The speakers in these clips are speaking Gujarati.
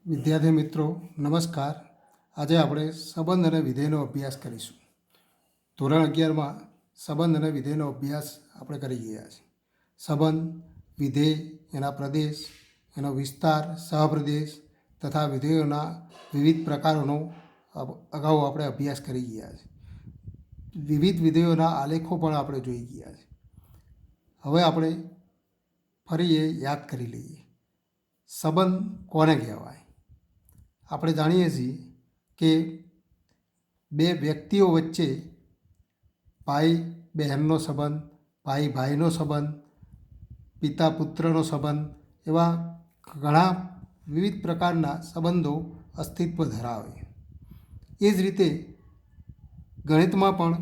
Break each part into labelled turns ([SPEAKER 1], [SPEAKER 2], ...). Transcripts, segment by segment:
[SPEAKER 1] વિદ્યાર્થી મિત્રો નમસ્કાર. આજે આપણે સંબંધ અને વિધેયનો અભ્યાસ કરીશું. ધોરણ 11માં સંબંધ અને વિધેયનો અભ્યાસ આપણે કરી ગયા છીએ. સંબંધ, વિધેય, એના પ્રદેશ, એનો વિસ્તાર, સહપ્રદેશ તથા વિધેયોના વિવિધ પ્રકારોનો અગાઉ આપણે અભ્યાસ કરી ગયા છે. વિવિધ વિધેયોના આલેખો પણ આપણે જોઈ ગયા છે. હવે આપણે ફરી એ યાદ કરી લઈએ. સંબંધ કોને કહેવાય? આપણે જાણીએ છીએ કે બે વ્યક્તિઓ વચ્ચે ભાઈ બહેનનો સંબંધ, ભાઈ ભાઈનો સંબંધ, પિતા પુત્રનો સંબંધ, એવા ઘણા વિવિધ પ્રકારના સંબંધો અસ્તિત્વ ધરાવે. એ જ રીતે ગણિતમાં પણ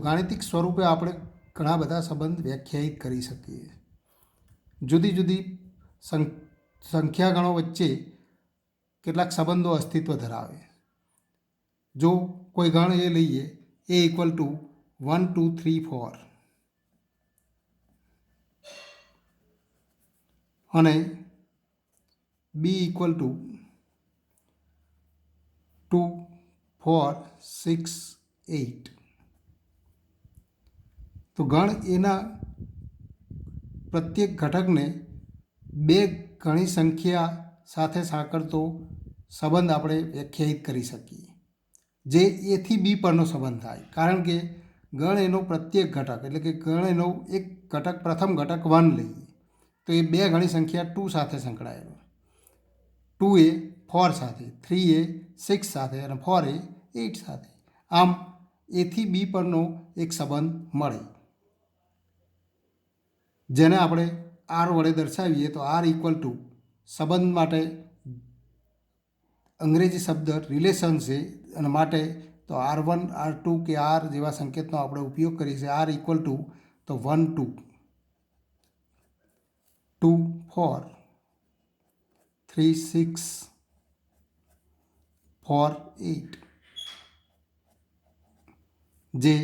[SPEAKER 1] ગાણિતિક સ્વરૂપે આપણે ઘણા બધા સંબંધ વ્યાખ્યાયિત કરી શકીએ. જુદી જુદી સંખ્યાગણો વચ્ચે કેટલાક સંબંધો અસ્તિત્વ ધરાવે. જો કોઈ ગણ એ લઈએ A = 1 2 3 4 અને B = 2 4 6 8, તો ગણ એના પ્રત્યેક ઘટકને બે ગણી સંખ્યા સાથે સાંકળતો સંબંધ આપણે વ્યાખ્યાયિત કરી શકીએ, જે A થી B પરનો સંબંધ થાય. કારણ કે ગણ એનો પ્રત્યેક ઘટક એટલે કે ગણ એનો એક ઘટક, પ્રથમ ઘટક 1 લઈએ તો એ બે ગણી સંખ્યા 2 સાથે સંકળાયેલો, 2 એ 4 સાથે, 3 એ 6 સાથે અને 4 એ 8 સાથે. આમ A થી B પરનો એક સંબંધ મળે, જેને આપણે R વડે દર્શાવીએ તો R = સંબંધ માટે અંગ્રેજી શબ્દ રિલેશન છે, અને માટે તો R1 R2 કે R જેવા સંકેતનો આપણે ઉપયોગ કરીએ છીએ. R = તો 1 2 2 4 3 6 4 8, જે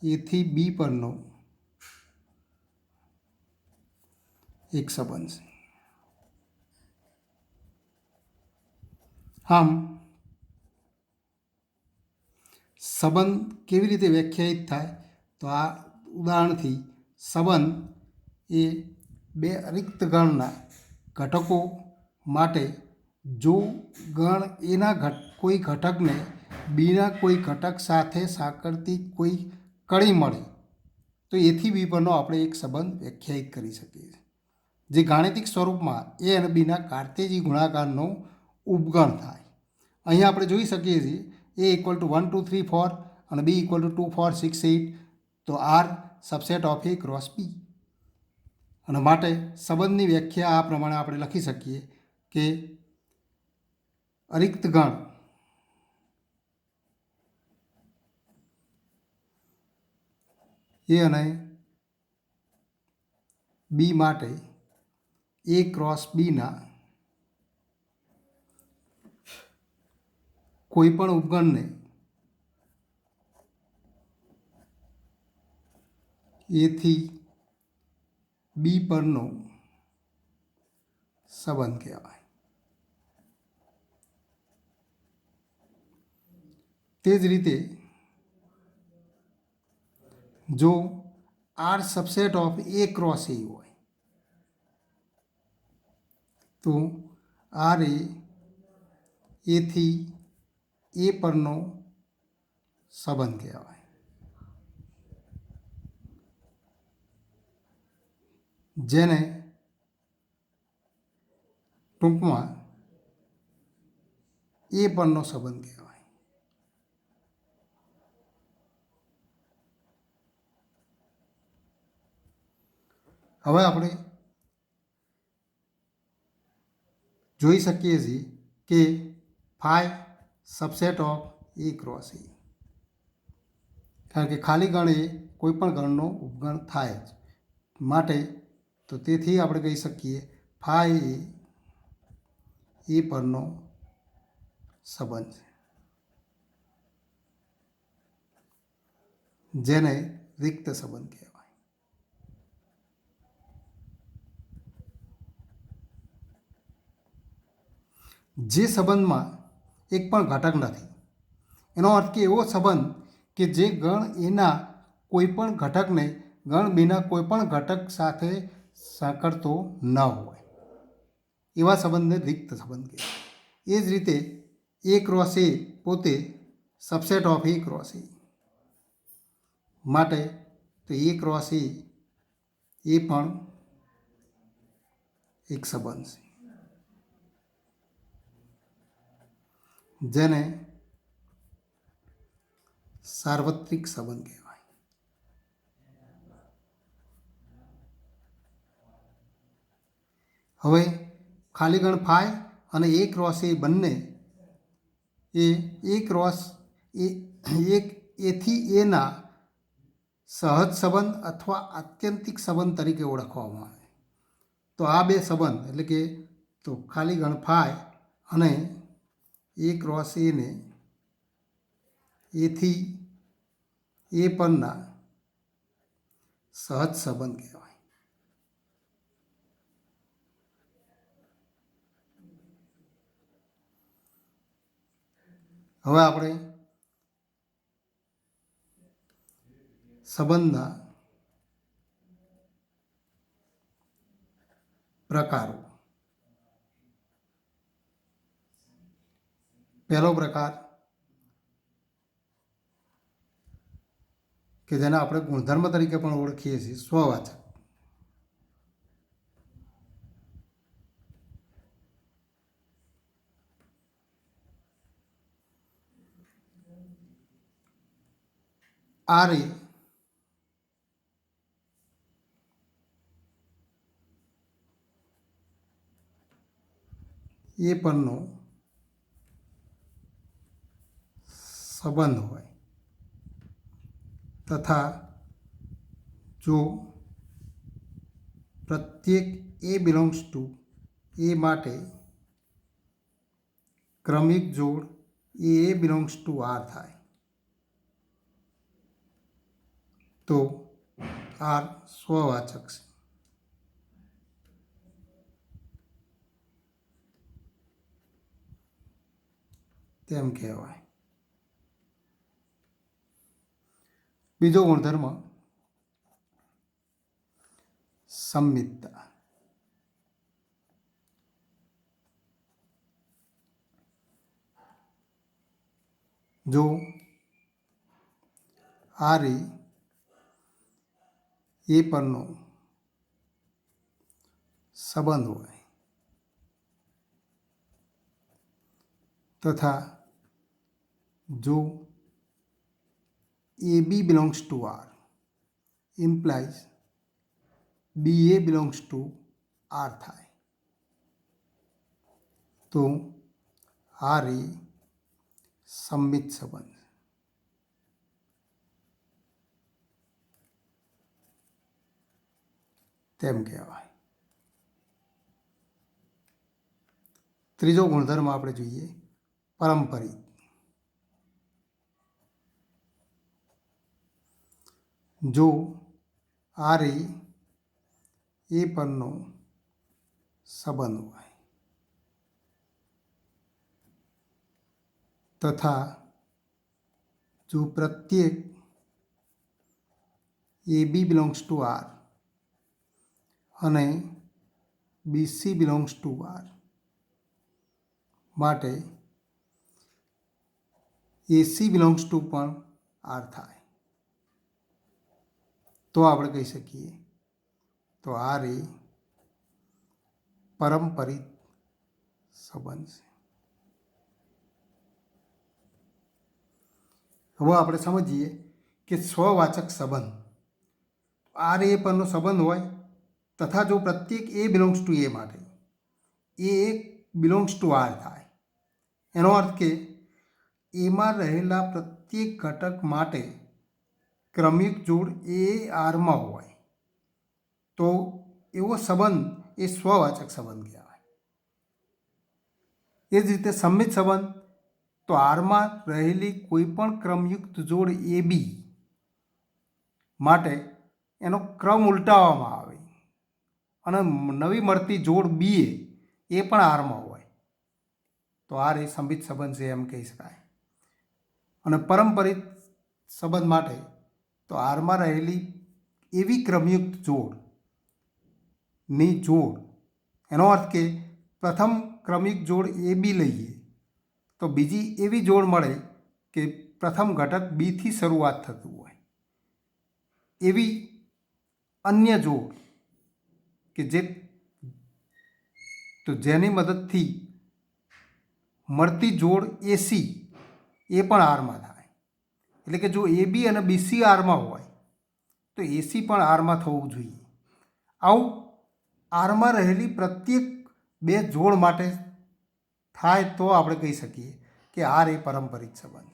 [SPEAKER 1] A થી B પરનો એક સંબંધ છે. આમ સંબંધ કેવી રીતે વ્યાખ્યાયિત થાય? તો આ ઉદાહરણથી સંબંધ એ બે અરિક્ત ગણના ઘટકો માટે જો ગણ એના કોઈ ઘટકને બીના કોઈ ઘટક સાથે સાંકળતી કોઈ કડી મળે તો એથી બી પરનો આપણે એક સંબંધ વ્યાખ્યાયિત કરી શકીએ છીએ, જે ગાણિતિક સ્વરૂપમાં એ અને બીના કાર્તેજી ગુણાકારનો ઉપગણ થાય. અહીંયા આપણે જોઈ શકીએ છીએ A = 1 2 3 4 અને B = 2 4 6 8, તો R subset of A cross B. અને માટે સંબંધની વ્યાખ્યા આ પ્રમાણે આપણે લખી શકીએ કે અરિક્ત ગણ A અને B માટે A ક્રોસ Bના કોઈ પણ ઉપગણને A થી B પરનો સંબંધ કહેવાય. તે જ રીતે જો R subset of A cross A હોય તો R એ A થી A પરનો સંબંધ કહેવાય. જેને ટૂંકમાં A પરનો સંબંધ કહેવાય. હવે આપણે જોઈ શકીએ છીએ કે phi subset of A cross A, કારણ કે ખાલી ગણ એ કોઈ પણ ગણનો ઉપગણ થાય જ માટે, તો તેથી આપણે કહી શકીએ phi એ A પરનો સંબંધ છે, જેને રિક્ત સંબંધ કહેવાય. જે સંબંધમાં એક પણ ઘટક નથી. એનો અર્થ કે એવો સંબંધ કે જે ગણ એના કોઈ પણ ઘટકને ગણ બીના કોઈ પણ ઘટક સાથે સાંકળતો ન હોય, એવા સંબંધને રિક્ત સંબંધ કહેવાય. એ જ રીતે એ ક્રોસ એ પોતે સબસેટ ઓફ એ ક્રોસ એ માટે તો એ ક્રોસ એ પણ એક સંબંધ છે, જેને સાર્વત્રિક સંબંધ કહેવાય. હવે ખાલી ગણ ફાઈ અને એ ક્રોસ એ બંને એ ક્રોસ એક એથી એના સહજ સંબંધ અથવા આત્યંતિક સંબંધ તરીકે ઓળખવામાં આવે. તો આ બે સંબંધ એટલે કે તો ખાલી ગણ ફાઈ અને એ ક્રોસ એને એથી એ પરના સહજ સંબંધ કહેવાય. હવે આપણે સંબંધના પ્રકારો. પહેલો પ્રકાર કે જેને આપણે ગુણધર્મ તરીકે પણ ઓળખીએ છીએ, સ્વવાચક. આર એ પરનો સંબંધ હોય તથા જો પ્રત્યેક એ બિલોંગ્સ ટુ એ માટે ક્રમિક જોડ એ બિલોંગ્સ ટુ આર થાય તો આર સ્વવાચક છે. તેમ કહેવાય. બીજો ગુણધર્મ સંમિતતા. જો આર એ પરનો સંબંધ હોય તથા જો A B belongs to R implies B A belongs to R થાય તો આર એ સંમિત સંબંધ. તેમ કહેવાય. ત્રીજો ગુણધર્મ આપણે જોઈએ પારંપરિક. જો આર એ પરનો સંબંધ હોય તથા જો પ્રત્યેક એ બી બિલોંગ્સ ટુ આર અને બીસી બિલોંગ્સ ટુ આર માટે એસી બિલોંગ્સ ટુ પણ આર થાય તો આપણે કહી શકીએ તો આર એ પારંપરિક સંબંધ છે. હવે આપણે સમજીએ કે સ્વવાચક સંબંધ. આર એ પરનો સંબંધ હોય તથા જો પ્રત્યેક એ બિલોંગ્સ ટુ એ માટે એ બિલોંગ્સ ટુ આર થાય. એનો અર્થ કે એમાં રહેલા પ્રત્યેક ઘટક માટે ક્રમિક જોડ એ આરમાં હોય તો એવો સંબંધ એ સ્વવાચક સંબંધ કહેવાય. એ જ રીતે સંમિત સંબંધ તો આરમાં રહેલી કોઈ પણ ક્રમયુક્ત જોડ એ બી માટે એનો ક્રમ ઉલટાવવામાં આવે અને નવી મળતી જોડ બી એ પણ આરમાં હોય તો આર એ સંબિત સંબંધ છે એમ કહી શકાય. અને પરંપરિત સંબંધ માટે તો આરમાં રહેલી એવી ક્રમયુક્ત જોડની જોડ, એનો અર્થ કે પ્રથમ ક્રમિક જોડ એ બી લઈએ તો બીજી એવી જોડ મળે કે પ્રથમ ઘટક બીથી શરૂઆત થતું હોય, એવી અન્ય જોડ કે જેની મદદથી મળતી જોડ એસી એ પણ આરમાં થાય. એટલે કે જો એ બી અને બીસી આરમાં હોય તો એસી પણ આરમાં થવું જોઈએ. આવું આરમાં રહેલી પ્રત્યેક બે જોડ માટે થાય તો આપણે કહી શકીએ કે આર એ પરંપરિત સંબંધ.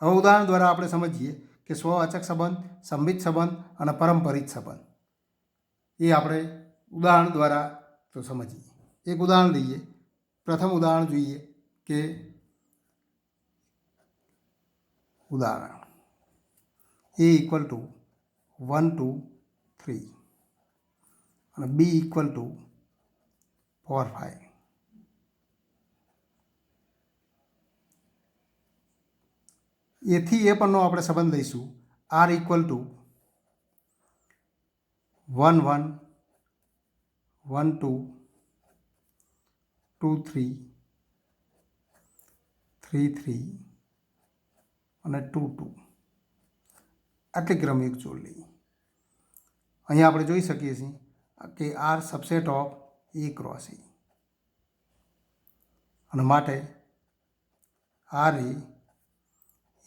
[SPEAKER 1] હવે ઉદાહરણ દ્વારા આપણે સમજીએ કે સ્વવાચક સંબંધ, સંબિત સંબંધ અને પરંપરિત સંબંધ એ આપણે ઉદાહરણ દ્વારા તો સમજીએ. એક ઉદાહરણ લઈએ. પ્રથમ ઉદાહરણ જોઈએ કે ઉદાહરણ એ ઇક્વલ ટુ 1 2 3 અને બી ઇક્વલ ટુ 4 5. એથી એ પરનો આપણે સંબંધ લઈશું આર ઇક્વલ ટુ 1 1 1 2 2 3 3 3 અને 2 2. આટલી ક્રમિક જોડ લઈએ. અહીંયા આપણે જોઈ શકીએ છીએ કે R subset of A cross A, અને માટે આર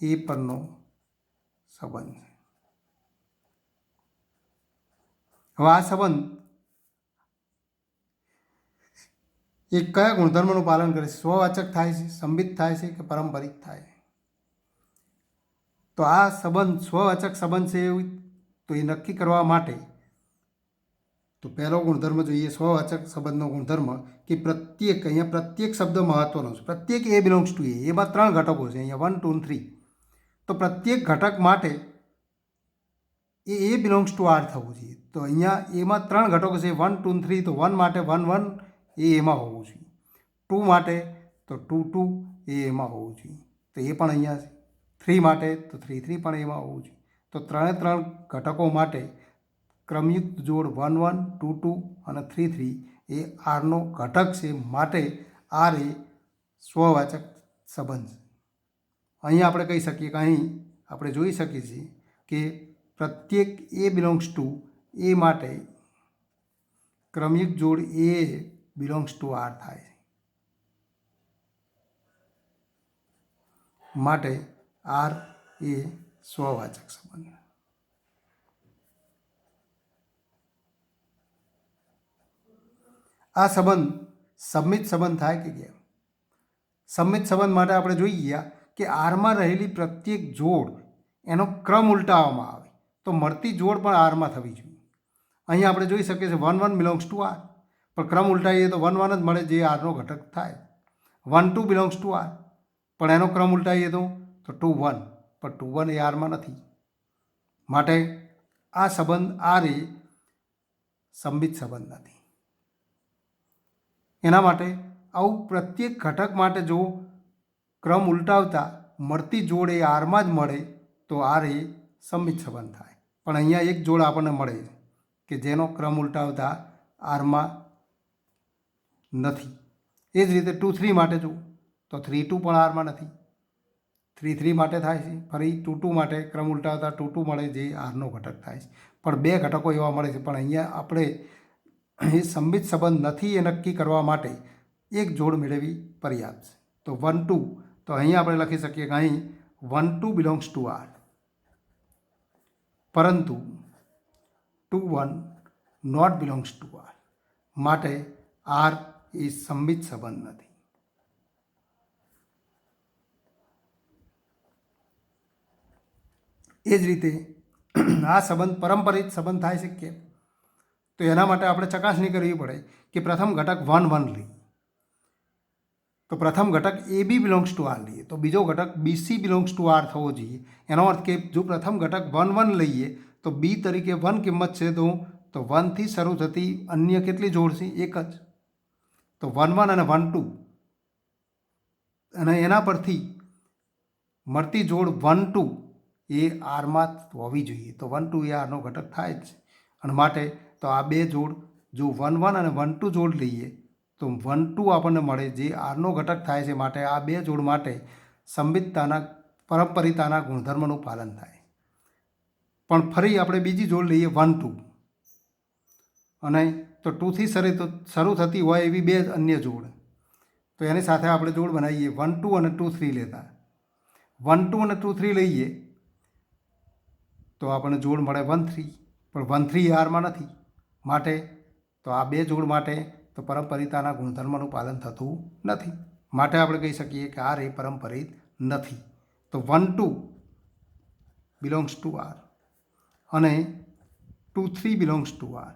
[SPEAKER 1] એ પરનો સંબંધ છે. હવે આ સંબંધ એ કયા ગુણધર્મનું પાલન કરે છે? સ્વવાચક થાય છે, સંબિત થાય છે કે પરંપરિત થાય છે? તો આ સંબંધ સ્વવાચક સંબંધ છે એવું તો એ નક્કી કરવા માટે તો પહેલો ગુણધર્મ જોઈએ સ્વવાચક સંબંધનો ગુણધર્મ કે અહીંયા પ્રત્યેક શબ્દ મહત્વનો છે. પ્રત્યેક એ બિલોંગ્સ ટુ એમાં 3 ઘટકો છે, અહીંયા 1 2 3. તો પ્રત્યેક ઘટક માટે એ બિલોંગ્સ ટુ આર થવું જોઈએ. તો અહીંયા એમાં 3 ઘટકો છે, 1 2 3. તો 1 માટે 1 1 એ એમાં હોવું જોઈએ, 2 માટે તો 2 2 એ એમાં હોવું જોઈએ, તો એ પણ અહીંયા છે. 3 માટે તો 3 3 પણ એમાં હોવું જોઈએ. તો 3 3 ઘટકો માટે ક્રમયુક્ત જોડ 1 1 2 2 અને 3 3 એ આરનો ઘટક છે. માટે આર એ સ્વવાચક સંબંધ છે. અહીં આપણે કહી શકીએ કે અહીં આપણે જોઈ શકીએ છીએ કે પ્રત્યેક એ બિલોંગ્સ ટુ એ માટે ક્રમયુક્ત જોડ એ બિલોંગ્સ ટુ આર થાય છે. માટે આર એ સ્વવાચક સંબંધ. આ સંબંધ સંમિત સંબંધ થાય કે કેમ? સંમિત સંબંધ માટે આપણે જોઈ ગયા કે આરમાં રહેલી પ્રત્યેક જોડ એનો ક્રમ ઉલટાવવામાં આવે તો મળતી જોડ પણ આરમાં થવી જોઈએ. અહીં આપણે જોઈ શકીએ છીએ 1 1 બિલોંગ્સ ટુ આર, પણ ક્રમ ઉલટાવીએ તો 1 1 જ મળે જે આરનો ઘટક થાય. 1 2 બિલોંગ્સ ટુ આર, પણ એનો ક્રમ ઉલટાવીએ તો 2 1, પણ 2 1 એ આરમાં નથી. માટે આ સંબંધ આર એ સંબિત સંબંધ નથી. એના માટે આવું પ્રત્યેક ઘટક માટે જો ક્રમ ઉલટાવતા મળતી જોડ એ આરમાં જ મળે તો આર એ સંબિત સંબંધ થાય. પણ અહીંયા એક જોડ આપણને મળે કે જેનો ક્રમ ઉલટાવતા આરમાં નથી. એ જ રીતે 2 3 માટે જો તો 3 2 પણ આરમાં નથી, 3 3 માટે થાય છે. ફરી 2 2 માટે ક્રમ ઉલટાવતા 2 2 મળે જે આરનો ઘટક થાય છે. પણ 2 ઘટકો એવા મળે છે, પણ અહીંયા આપણે એ સંબિત સંબંધ નથી એ નક્કી કરવા માટે એક જોડ મેળવવી પર્યાપ્ત છે. તો 1 2, તો અહીં આપણે લખી શકીએ કે અહીં 1 2 બિલોંગ્સ ટુ આર, પરંતુ 2 1 નોટ બિલોંગ્સ ટુ આર. માટે આર એ સંબિત સંબંધ નથી. એ જ રીતે આ સંબંધ પરંપરિત સંબંધ થાય છે કેમ? તો એના માટે આપણે ચકાસણી કરવી પડે કે પ્રથમ ઘટક 1 1 લઈએ તો પ્રથમ ઘટક એ બી બિલોંગ્સ ટુ આર લઈએ તો બીજો ઘટક બીસી બિલોંગ્સ ટુ આર થવો જોઈએ. એનો અર્થ કે જો પ્રથમ ઘટક 1 1 લઈએ તો બી તરીકે 1 કિંમત છે તો 1 થી શરૂ થતી અન્ય કેટલી જોડ છે? એક જ. તો 1 1 અને 1 2 અને એના પરથી મળતી જોડ 1 2 એ આરમાં હોવી જોઈએ. તો 1 2 એ આરનો ઘટક થાય જ. અને માટે તો આ બે જોડ જો 1 1 અને 1 2 જોડ લઈએ તો 1 2 આપણને મળે જે આરનો ઘટક થાય છે. માટે આ બે જોડ માટે સંબંધિતતાના પરંપરિતાના ગુણધર્મનું પાલન થાય. પણ ફરી આપણે બીજી જોડ લઈએ 1 2 અને તો 2 થી શરૂ થતી હોય એવી બે અન્ય જોડ, તો એની સાથે આપણે જોડ બનાવીએ 1 2 અને 2 3 લેતા. 1 2 અને 2 3 લઈએ તો આપણને જોડ મળે 1 3, પણ 1 3 એ આરમાં નથી. માટે તો આ બે જોડ માટે તો પરંપરિતાના ગુણધર્મનું પાલન થતું નથી. માટે આપણે કહી શકીએ કે આર એ પરંપરિત નથી. તો 1 2 બિલોંગ્સ ટુ આર અને 2 3 બિલોંગ્સ ટુ આર,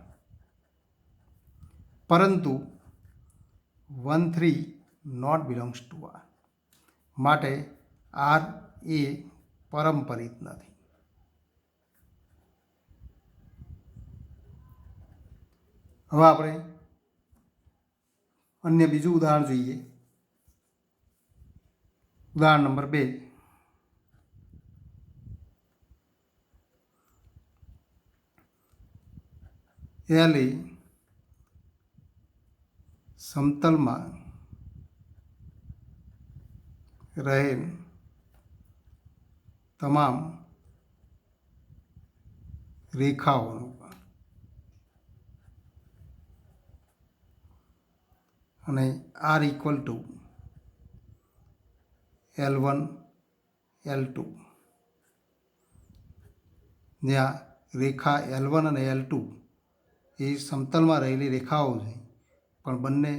[SPEAKER 1] પરંતુ 1 3 નોટ બિલોંગ્સ ટુ આર. માટે આર એ પરંપરિત નથી. હવે આપણે અન્ય બીજું ઉદાહરણ જોઈએ. ઉદાહરણ નંબર 2. એલ એ સમતલમાં રહેલ તમામ રેખાઓનું અને R equal to L1 L2, જ્યાં રેખા L1 અને L2 એ સમતલમાં રહેલી રેખાઓ છે, પણ બંને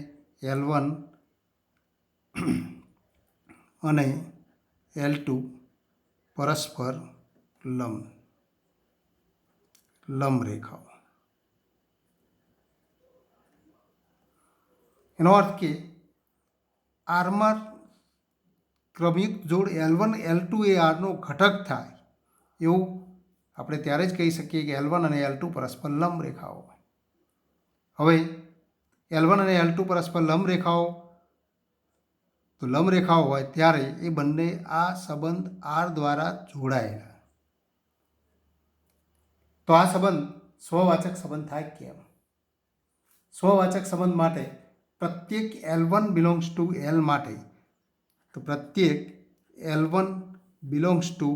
[SPEAKER 1] L1 અને L2 પરસ્પર લંબ રેખાઓ. એનો અર્થ કે આરમાં ક્રમિક જોડ L1 L2 એ આરનો ઘટક થાય એવું આપણે ત્યારે જ કહી શકીએ કે L1 અને L2 પરસ્પર લંબ રેખાઓ. હવે L1 અને L2 પરસ્પર લંબ રેખાઓ તો લંબ રેખાઓ હોય ત્યારે એ બંને આ સંબંધ આર દ્વારા જોડાયેલા. તો આ સંબંધ સ્વવાચક સંબંધ થાય કેમ? સ્વવાચક સંબંધ માટે પ્રત્યેક L1 બિલોંગ્સ ટુ L માટે તો પ્રત્યેક L1 બિલોંગ્સ ટુ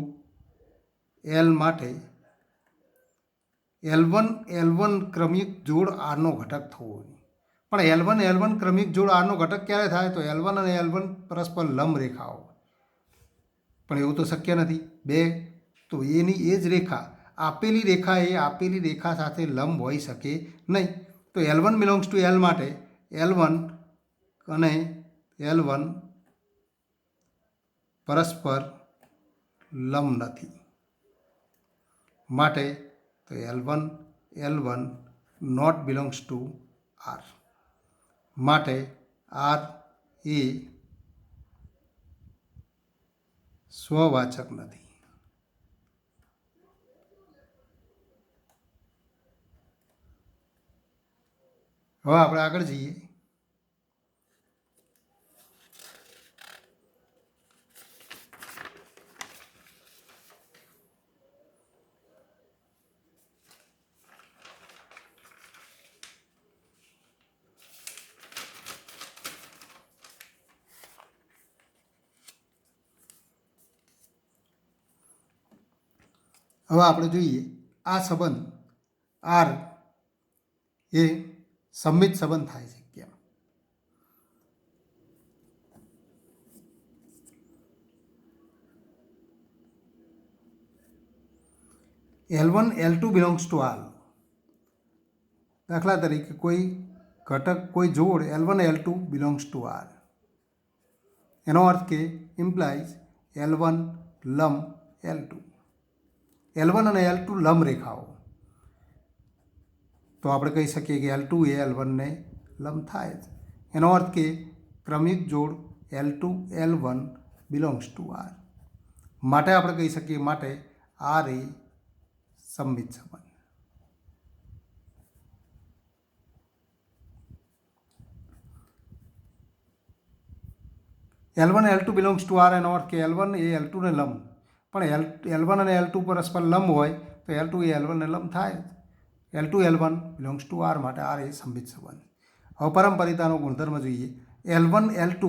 [SPEAKER 1] L માટે L1 L1 ક્રમિક જોડ આરનો ઘટક થવો જોઈએ. પણ L1 L1 ક્રમિક જોડ આરનો ઘટક ક્યારે થાય? તો L1 અને L1 પરસ્પર લંબ રેખાઓ. પણ એવું તો શક્ય નથી. બે તો એની એ જ રેખા આપેલી રેખા એ આપેલી રેખા સાથે લંબ હોઈ શકે નહીં. તો L1 બિલોંગ્સ ટુ L માટે L1 અને L1 પરસ્પર લંબ નથી. માટે તો L1 L1 not belongs to R. માટે આર એ સ્વવાચક નથી. હવે આપણે આગળ જઈએ. હવે આપણે જોઈએ આ સંબંધ આર એ સંમિત સંબંધ થાય છે કેમ? L1 L2 belongs to R. દાખલા તરીકે કોઈ ઘટક કોઈ જોડ L1 L2 belongs to R. એનો અર્થ કે ઇમ્પ્લાઇઝ L1 લંબ L2. L1 અને L2 લંબ રેખાઓ. તો આપણે કહી શકીએ કે L2 એ L1 ને લંબ થાય જ. એનો અર્થ કે ક્રમિક જોડ L2 L1 belongs to R. માટે આપણે કહી શકીએ માટે આર એ સંમિત સંબંધ. L1 L2 belongs to R એનો અર્થ કે L1 એ L2 ને લંબ, પણ L1 અને L2 પરસ્પર લંબ હોય તો L2 એ L1 ને લંબ થાય. L2 L1 belongs to R માટે આર એ સંબિત સંબંધ. હવે પરંપરિતાનો ગુણધર્મ જોઈએ. L1 L2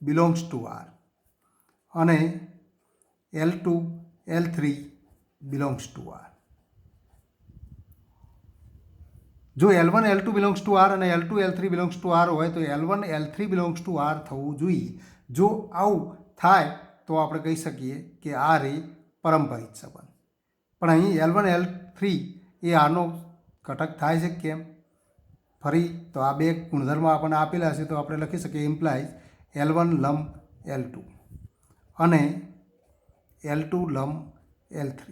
[SPEAKER 1] belongs to R અને L2 L3 belongs to R. જો L1 L2 belongs to R અને L2 L3 belongs to R હોય તો L1 L3 belongs to R થવું જોઈએ. જો આવું થાય તો આપણે કહી શકીએ કે આર એ પરંપરિત સંબંધ. પણ અહીં L1 L3 એ આરનો ઘટક થાય છે કેમ? ફરી તો આ બે ગુણધર્મ આપણને આપેલા છે તો આપણે લખી શકીએ ઇમ્પ્લાઇઝ L1 લંબ L2 અને L2 લંબ L3.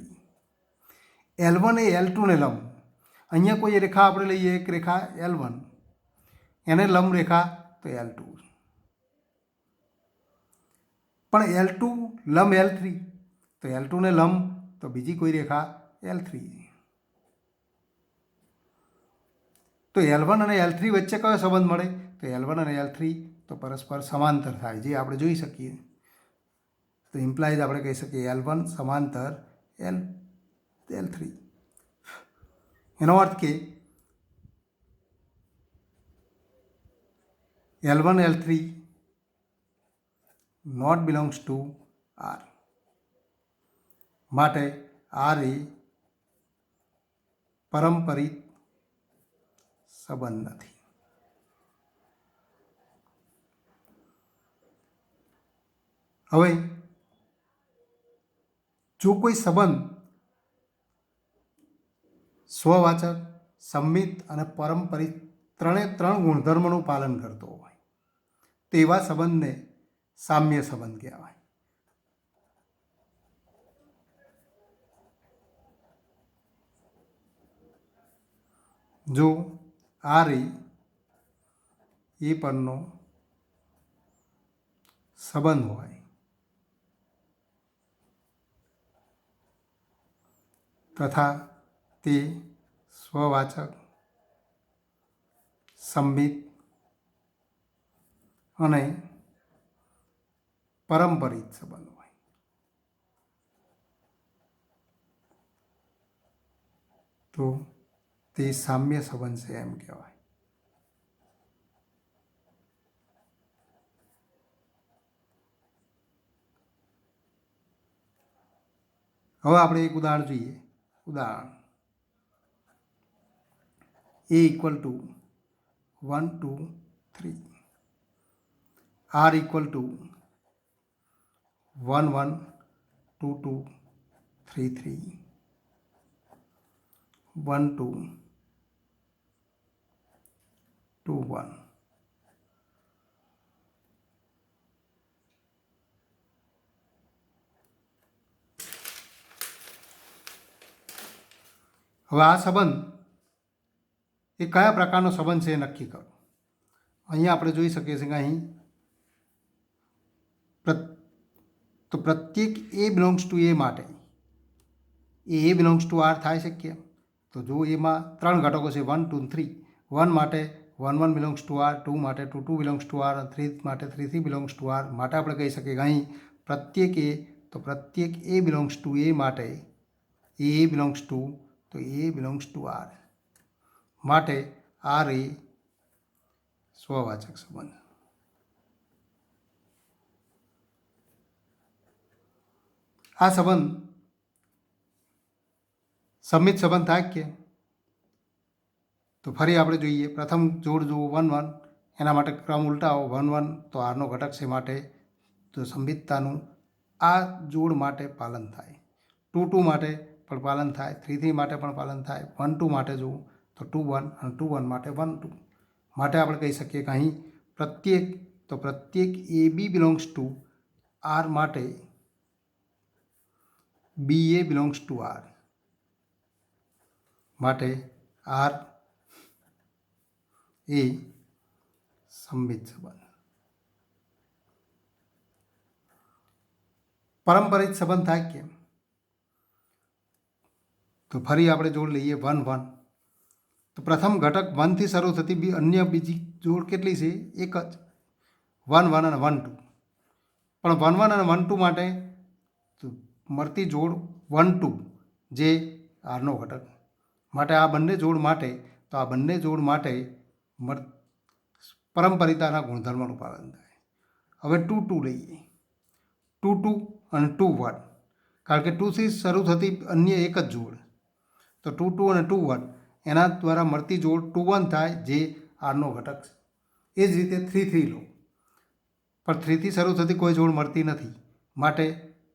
[SPEAKER 1] L1 એ L2 ને લંબ. અહીંયા કોઈ રેખા આપણે લઈએ, એક રેખા L1, એને લંબ રેખા તો L2, પણ L2 લંબ L3 તો L2 ને લંબ તો બીજી કોઈ રેખા L3. તો L1 અને L3 વચ્ચે કયો સંબંધ મળે? તો L1 અને L3 તો પરસ્પર સમાંતર થાય, જે આપણે જોઈ શકીએ. તો ઇમ્પ્લાઇઝ આપણે કહી શકીએ L1 સમાંતર L3. એનો અર્થ કે L1 L3 not belongs to R માટે આર એ પરંપરિત સંબંધ નથી. હવે જો કોઈ સંબંધ સ્વવાચક, સંમિત અને પરંપરિત ત્રણ ગુણધર્મોનું પાલન કરતો હોય તેવા સંબંધને સામ્ય સંબંધ કહેવાય. જો આર એ પરનો સંબંધ હોય તથા તે સ્વવાચક, સંમિત અને પરંપરિત સંબંધ હોય તો તે સામ્ય સંબંધ છે એમ કહેવાય. હવે આપણે એક ઉદાહરણ જોઈએ. ઉદાહરણ A equal to 1 2 3, R equal to 1 1 2 2 3 3, 1 2 2 1. હવે આ સંબંધ એ કયા પ્રકારનો સંબંધ છે એ નક્કી કરો. અહીંયા આપણે જોઈ શકીએ છીએ કે અહીં તો પ્રત્યેક એ બિલોંગ્સ ટુ એ માટે એ બિલોંગ્સ ટુ આર થાય છે કેમ? તો જો એમાં ત્રણ ઘટકો છે 1 2 3. 1 માટે 1 1 બિલોંગ્સ ટુ આર, 2 માટે 2 2 બિલોંગ્સ ટુ આર, 3 માટે 3 3 બિલોંગ્સ ટુ આર. માટે આપણે કહી શકીએ કે અહીં પ્રત્યેક એ તો પ્રત્યેક એ બિલોંગ્સ ટુ એ માટે એ બિલોંગ્સ ટુ તો એ બિલોંગ્સ ટુ આર માટે આર એ સ્વવાચક સંબંધ. આ સંબંધ સંમિત સંબંધ થાય કે? તો ફરી આપણે જોઈએ. પ્રથમ જોડ જુઓ 1 1, એના માટે ક્રમ ઉલટાવો. 1 1 તો આરનો ઘટક છે માટે તો સંમિતતાનું આ જોડ માટે પાલન થાય. 2 2 માટે પણ પાલન થાય, 3 3 માટે પણ પાલન થાય, 1 2 માટે જુઓ તો 2 1 અને 2 1 માટે 1 2. માટે આપણે કહી શકીએ કે અહીં પ્રત્યેક એ બી બિલોંગ્સ ટુ આર માટે બી એ બિલોંગ્સ ટુ આર માટે આર એ સંમિત સંબંધ. પરંપરિત સંબંધ થાય કેમ? તો ફરી આપણે જોડ લઈએ 1 1. તો પ્રથમ ઘટક 1 થી શરૂ થતી અન્ય બીજી જોડ કેટલી છે? એક જ. વન વન અને વન ટુ. પણ વન વન અને વન ટુ માટે મળતી જોડ વન ટુ જે આરનો ઘટક માટે આ બંને જોડ માટે તો આ બંને જોડ માટે પરંપરિતાના ગુણધર્મનું પાલન થાય. હવે ટુ ટુ લઈએ. ટુ ટુ અને ટુ વન, કારણ કે ટુથી શરૂ થતી અન્ય એક જ જોડ, તો ટુ ટુ અને ટુ વન એના દ્વારા મળતી જોડ ટુ વન થાય જે આરનો ઘટક છે. એ જ રીતે થ્રી થ્રી લો, પણ થ્રીથી શરૂ થતી કોઈ જોડ મળતી નથી માટે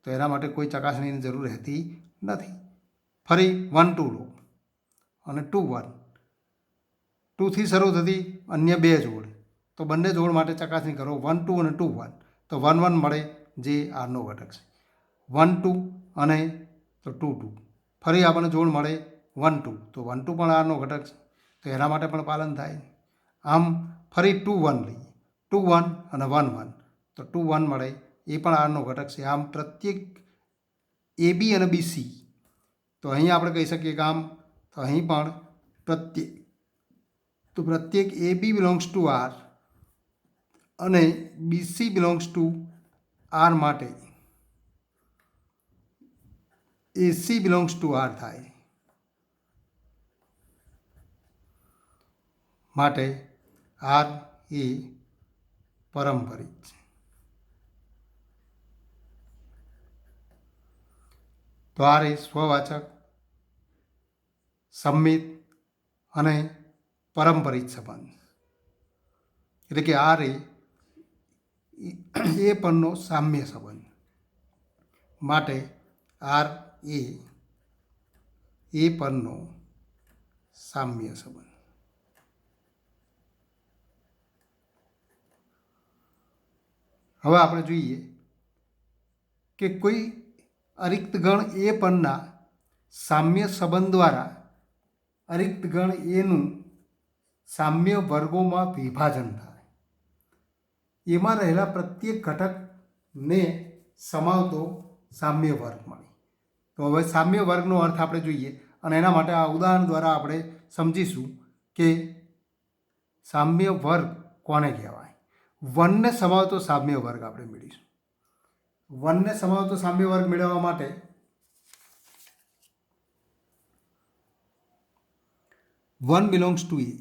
[SPEAKER 1] તો એના માટે કોઈ ચકાસણીની જરૂર રહેતી નથી. ફરી વન ટુ લો અને ટુ વન, ટુથી શરૂ થતી અન્ય બે જોડ, તો બંને જોડ માટે ચકાસણી કરો વન ટુ અને ટુ વન, તો વન વન મળે જે આરનો ઘટક છે. વન ટુ અને તો ટુ ટુ, ફરી આપણને જોડ મળે વન ટુ, તો વન ટુ પણ આરનો ઘટક છે, તો એના માટે પણ પાલન થાય. આમ ફરી ટુ વન લઈએ, ટુ વન અને વન વન, તો ટુ વન મળે એ પણ આરનો ઘટક છે. આમ પ્રત્યેક એ બી અને બીસી, તો અહીં આપણે કહી શકીએ કે આમ તો અહીં પણ પ્રત્યેક એ બી બિલોંગ્સ ટુ આર અને બીસી બિલોંગ્સ ટુ આર માટે એસી બિલોંગ્સ ટુ આર થાય. માટે આર એ પરંપરિત છે. તો આર એ સ્વવાચક, સંમિત અને પરંપરિત સંબંધ, એટલે કે આર એ પરનો સામ્ય સંબંધ માટે આર એ પરનો સામ્ય સંબંધ. હવે આપણે જોઈએ કે કોઈ અરિક્ત ગણ એ પરના સામ્ય સંબંધ દ્વારા અરિક્ત ગણ એનું સામ્ય વર્ગોમાં વિભાજન થાય. એમાં રહેલા પ્રત્યેક ઘટકને સમાવતો સામ્ય વર્ગ મળે. તો હવે સામ્ય વર્ગનો અર્થ આપણે જોઈએ અને એના માટે આ ઉદાહરણ દ્વારા આપણે સમજીશું કે સામ્ય વર્ગ કોને કહેવાય. વનને સમાવતો સામ્ય વર્ગ આપણે મેળવીશું. વનને સમાવતો સામ્ય વર્ગ મેળવવા માટે વન બિલોંગ્સ ટુ એ.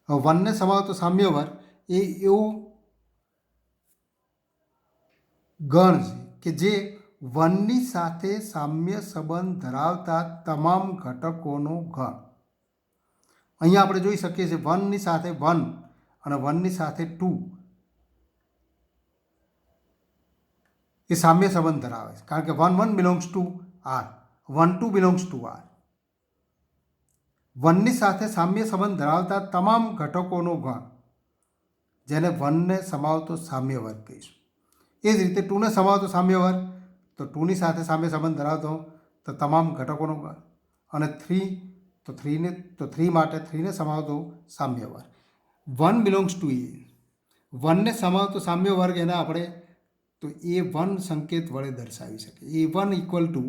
[SPEAKER 1] વનને સમાવતો સામ્ય વર્ગ એ એવું ગણ છે કે જે વનની સાથે સામ્ય સંબંધ ધરાવતા તમામ ઘટકોનો ગણ. અહીંયા આપણે જોઈ શકીએ છીએ વનની સાથે વન અને વનની સાથે ટુ એ સામ્ય સંબંધ ધરાવે છે, કારણ કે one one belongs to R, one two belongs to R. વનની સાથે સામ્ય સંબંધ ધરાવતા તમામ ઘટકોનો ગણ, જેને વનને સમાવતો સામ્ય વર્ગ કહીશું. એ જ રીતે ટુને સમાવતો સામ્ય વર્ગ, તો ટુની સાથે સામ્ય સંબંધ ધરાવતો તો તમામ ઘટકોનો ગણ, અને થ્રી માટે થ્રીને સમાવતો સામ્ય વર્ગ. વન બિલોંગ્સ ટુ એ, વનને સમાવતો સામ્ય વર્ગ એને આપણે તો એ વન સંકેત વડે દર્શાવી શકીએ. એ વન ઇક્વલ ટુ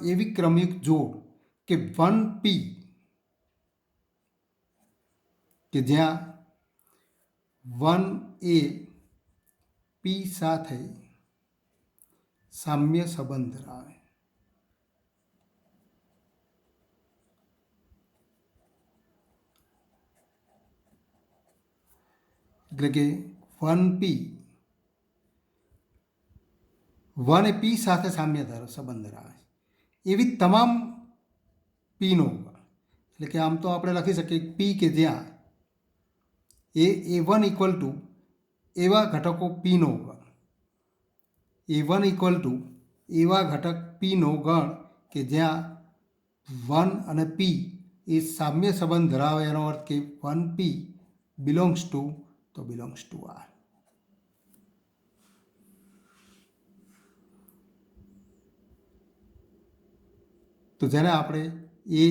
[SPEAKER 1] એવી ક્રમિક જોડ કે વન પી, કે જ્યાં વન એ પી સાથે સામ્ય સંબંધ ધરાવે. એટલે કે વન એ પી સાથે સામ્ય સંબંધ ધરાવે એવી તમામ પીનો, એટલે કે આમ તો આપણે લખી શકીએ પી કે જ્યાં એ વન ઇક્વલ ટુ એવા ઘટકો પીનો ગણ, એ વન ઇક્વલ ટુ એવા ઘટક પીનો ગણ કે જ્યાં વન અને પી એ સામ્ય સંબંધ ધરાવે. એનો અર્થ કે one P belongs to R. તો જેને આપણે એ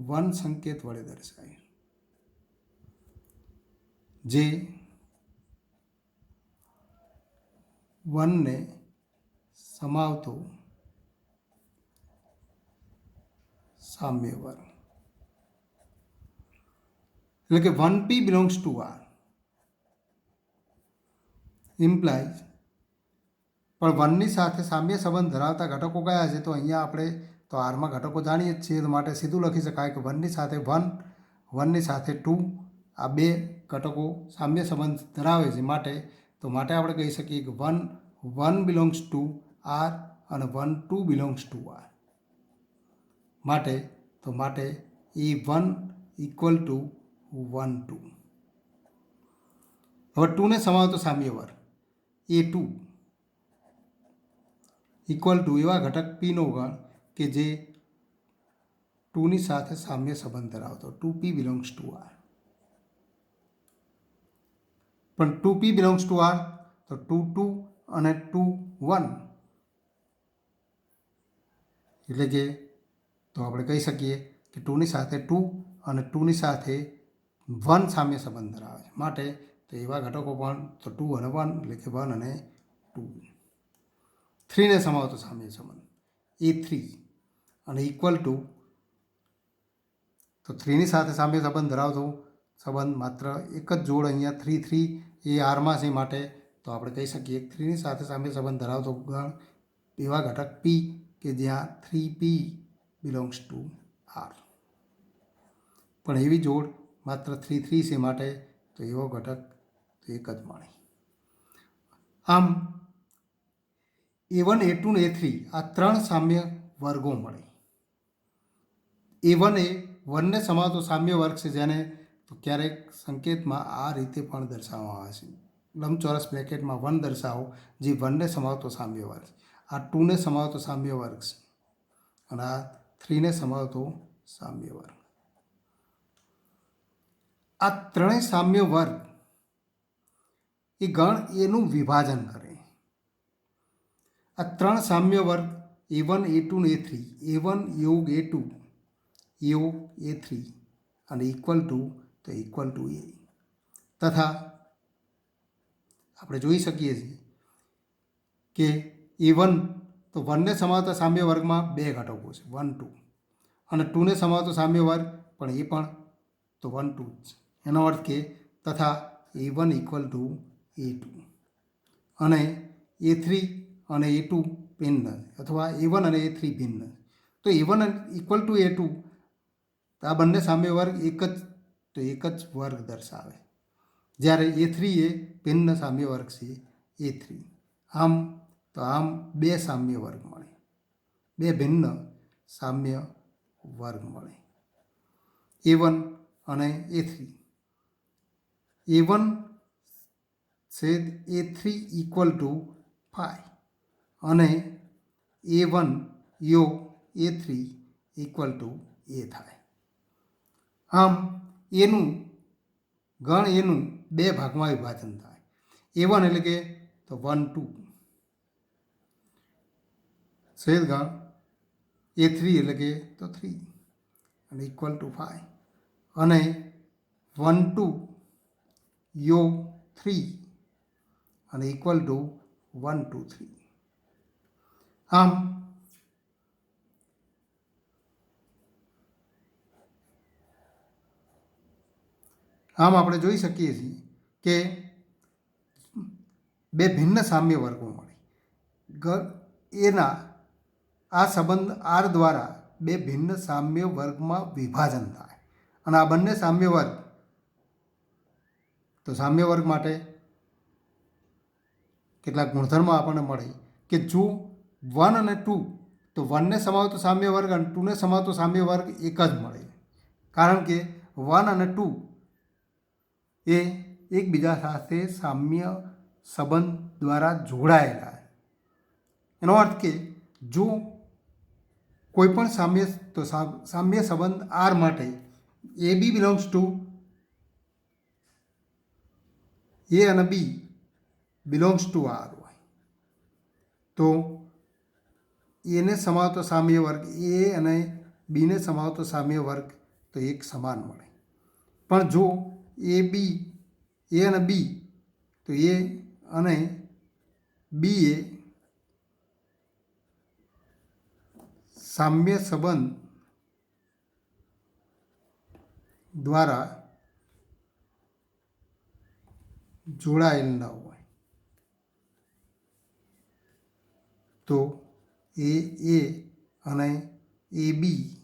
[SPEAKER 1] વન સંકેત વડે દર્શાવીએ, જે વનને સમાવતો સામ્ય વર્ગ. એટલે કે 1p belongs to R implies પણ વનની સાથે સામ્ય સંબંધ ધરાવતા ઘટકો કયા છે? તો અહીંયા આપણે તો આરમાં ઘટકો જાણીએ જ છીએ, તો માટે સીધું લખી શકાય કે વનની સાથે વન, વનની સાથે ટુ, આ બે ઘટકો સામ્ય સંબંધ ધરાવે છે. માટે આપણે કહી શકીએ કે વન બિલોંગ્સ ટુ આર અને 1 2 બિલોંગ્સ ટુ આર. માટે E1 ઇક્વલ ટુ 1 2. હવે 2 ને સમાવતો સામ્ય વર્ગ A2 ઇક્વલ ટુ એવા ઘટક પીનો ગણ કે જે 2 ની સાથે સામ્ય સંબંધ ધરાવતો, 2p બિલોંગ્સ ટુ આર. પણ 2p બિલોંગ્સ ટુ આર તો 2 2 અને 2 1, એટલે કે તો આપણે કહી શકીએ કે 2 ની સાથે 2 અને 2 ની સાથે 1 સામ્ય સંબંધ ધરાવે છે. માટે તો એવા ઘટકો પણ તો 2 અને 1, એટલે કે 1 અને 2. 3 ને સમાવતો સામ્ય સંબંધ A3 અને ઇક્વલ ટુ, તો 3 ની સાથે સામ્ય સંબંધ ધરાવતો સંબંધ માત્ર એક જ જોડ અહીંયા 3 3 એ આરમાં છે. માટે તો આપણે કહી શકીએ 3 ની સાથે સામ્ય સંબંધ ધરાવતો ગણ એવા ઘટક P કે જ્યાં 3p બિલોંગ્સ ટુ આર. પણ એવી જોડ માત્ર 3 3 છે. માટે તો એવો ઘટક તો એક જ મળે. આમ A1 A2 ને A3 આ ત્રણ સામ્ય વર્ગો મળે. A1 એ 1 ને સમાવતો સામ્ય વર્ગ છે, જેને તો ક્યારેક સંકેતમાં આ રીતે પણ દર્શાવવામાં આવે છે, લંબચોરસ બ્રેકેટમાં 1 દર્શાવો, જે 1 ને સમાવતો સામ્ય વર્ગ છે. આ 2 ને સમાવતો સામ્ય વર્ગ છે અને આ 3 ને સમાવતો સામ્ય વર્ગ. આ ત્રણેય સામ્ય વર્ગ એ ગણ એનું વિભાજન કરે. આ ત્રણ સામ્ય વર્ગ A1 A2 ને A3, A1 યોગ A2 યોગ A3 અને ઇક્વલ ટુ A તથા આપણે જોઈ શકીએ છીએ કે A1 તો 1 ને સમાવતા સામ્ય વર્ગમાં બે ઘટકો છે, 1 2, અને 2 ને સમાવતો સામ્ય વર્ગ પણ એ પણ તો 1 2 જ. એનો અર્થ કે તથા A1 ઇક્વલ ટુ A2 અને A3 અને A2 ભિન્ન, અથવા A1 અને A3 ભિન્ન. તો A1 ઇક્વલ ટુ A2, આ બંને સામ્ય વર્ગ એક જ વર્ગ દર્શાવે, જ્યારે A3 એ ભિન્ન સામ્ય વર્ગ છે A3. આમ બે સામ્ય વર્ગ મળે, બે ભિન્ન સામ્ય વર્ગ મળે A1 અને A3. A1 છેદ A3 ઇક્વલ ટુ 5 અને A1 યોગ A3 ઇક્વલ ટુ A થાય. આમ એનું બે ભાગમાં વિભાજન થાય. A1 એટલે કે તો 1 2 છેદ ગણ A3 એટલે કે તો 3 અને ઇક્વલ ટુ 5 અને 1 2 યોગ 3 અને ઇક્વલ ટુ 1 2 3. આમ આપણે જોઈ શકીએ છીએ કે બે ભિન્ન સામ્ય વર્ગો મળે. એના આ સંબંધ આર દ્વારા બે ભિન્ન સામ્ય વર્ગમાં વિભાજન થાય. અને આ બંને સામ્ય વર્ગ તો સામ્ય વર્ગ માટે કેટલાક ગુણધર્મો આપણને મળે કે જો 1 અને 2, તો 1 ને સમાવતો સામ્ય વર્ગ અને 2 ને સમાવતો સામ્ય વર્ગ એક જ મળે, કારણ કે 1 અને 2 એ એકબીજા સાથે સામ્ય સંબંધ દ્વારા જોડાયેલા. એનો અર્થ કે જો કોઈ પણ સામ્ય સંબંધ આર માટે AB બિલોંગ્સ ટુ A અને B બિલોંગ્સ ટુ આર હોય, તો એને સમાવતો સામ્ય વર્ગ A અને B ને સમાવતો સામ્ય વર્ગ તો એક સમાન મળે. પણ જો A અને B, તો A અને B એ સામ્ય સંબંધ દ્વારા જોડાયેલ ન હોય તો એ અને એ બી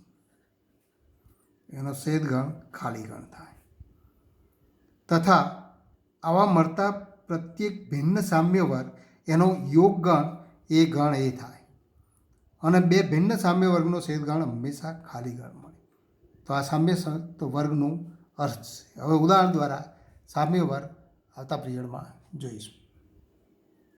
[SPEAKER 1] એનો છેદગણ ખાલી ગણ થાય તથા આવા મળતા પ્રત્યેક ભિન્ન સામ્ય વર્ગ એનો યોગ ગણ એ ગણ એ થાય અને બે ભિન્ન સામ્ય વર્ગનો છેદગણ હંમેશા ખાલી ગણ મળે. તો આ સામ્ય તો વર્ગનું અર્થ છે. હવે ઉદાહરણ દ્વારા સામ્ય વર્ગ આવતા પીરિયડમાં જોઈશું.